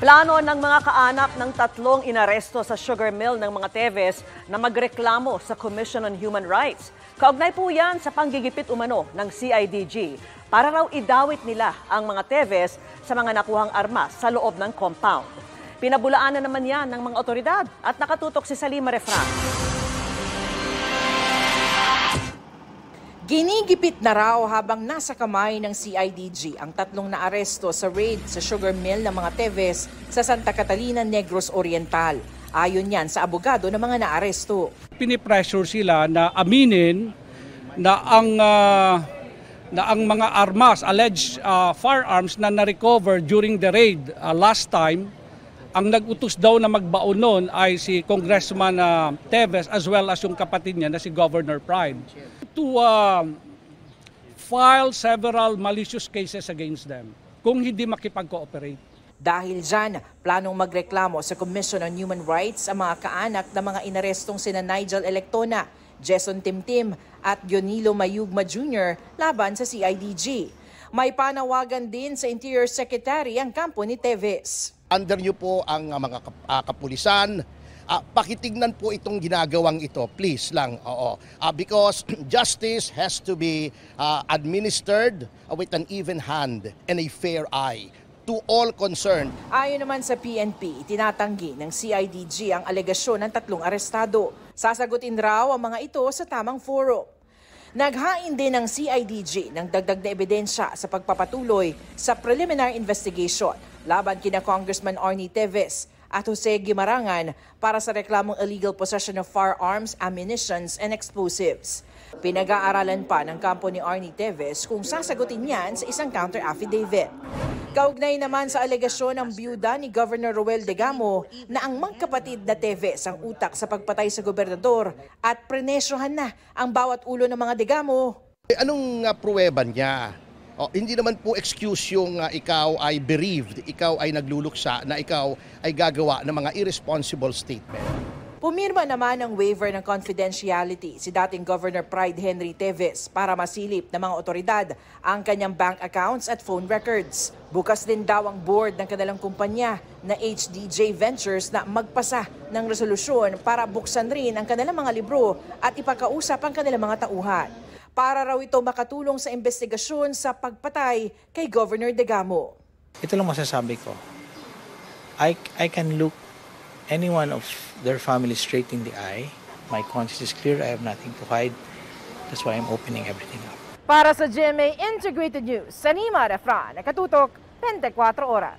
Plano ng mga kaanak ng tatlong inaresto sa sugar mill ng mga Teves na magreklamo sa Commission on Human Rights. Kaugnay po yan sa panggigipit umano ng CIDG para raw idawit nila ang mga Teves sa mga nakuhang armas sa loob ng compound. Pinabulaan na naman yan ng mga otoridad at nakatutok si Salima Refran. Ginigipit na raw habang nasa kamay ng CIDG ang tatlong naaresto sa raid sa sugar mill ng mga Teves sa Santa Catalina, Negros Oriental. Ayon yan sa abogado ng mga naaresto. Pinipressure sila na aminin na ang mga armas, alleged firearms na na-recover during the raid last time, ang nag-utos daw na magbaon noon ay si Congressman Teves as well as yung kapatid niya na si Governor Pride to file several malicious cases against them kung hindi makipag-cooperate. Dahil dyan, planong magreklamo sa Commission on Human Rights ang mga kaanak ng mga inarestong sina Nigel Electona, Jason Timtim at Dionilo Mayugma Jr. laban sa CIDG. May panawagan din sa Interior Secretary ang kampo ni Teves. Under nyo po ang mga kapulisan, pakitignan po itong ginagawang ito, please lang. Because justice has to be administered with an even hand and a fair eye to all concerned. Ayon naman sa PNP, tinatanggi ng CIDG ang alegasyon ng tatlong arestado. Sasagutin raw ang mga ito sa tamang foro. Naghain din ng CIDG ng dagdag na ebidensya sa pagpapatuloy sa preliminary investigation laban kina Congressman Arnie Teves at Jose Guimarangan para sa reklamong illegal possession of firearms, ammunitions, and explosives. Pinag-aaralan pa ng kampo ni Arnie Teves kung sasagutin yan sa isang counter-affidavit. Kaugnay naman sa alegasyon ng byuda ni Governor Roel Degamo na ang magkapatid na Teves ang utak sa pagpatay sa gobernador at prenesyohan na ang bawat ulo ng mga Degamo. Anong pruweba niya? Hindi naman po excuse yung ikaw ay bereaved, ikaw ay nagluluksa, na ikaw ay gagawa ng mga irresponsible statement. Pumirma naman ng waiver ng confidentiality si dating Governor Pride Henry Teves para masilip ng mga otoridad ang kanyang bank accounts at phone records. Bukas din daw ang board ng kanilang kumpanya na HDJ Ventures na magpasa ng resolusyon para buksan rin ang kanilang mga libro at ipakausap ang kanilang mga tauhan. Para raw ito makatulong sa investigasyon sa pagpatay kay Governor Degamo. Ito lang masasabi ko. I can look anyone of their family straight in the eye. My conscience is clear. I have nothing to hide. That's why I'm opening everything up. Para sa GMA Integrated News, Salima Refran, nakatutok 24 oras.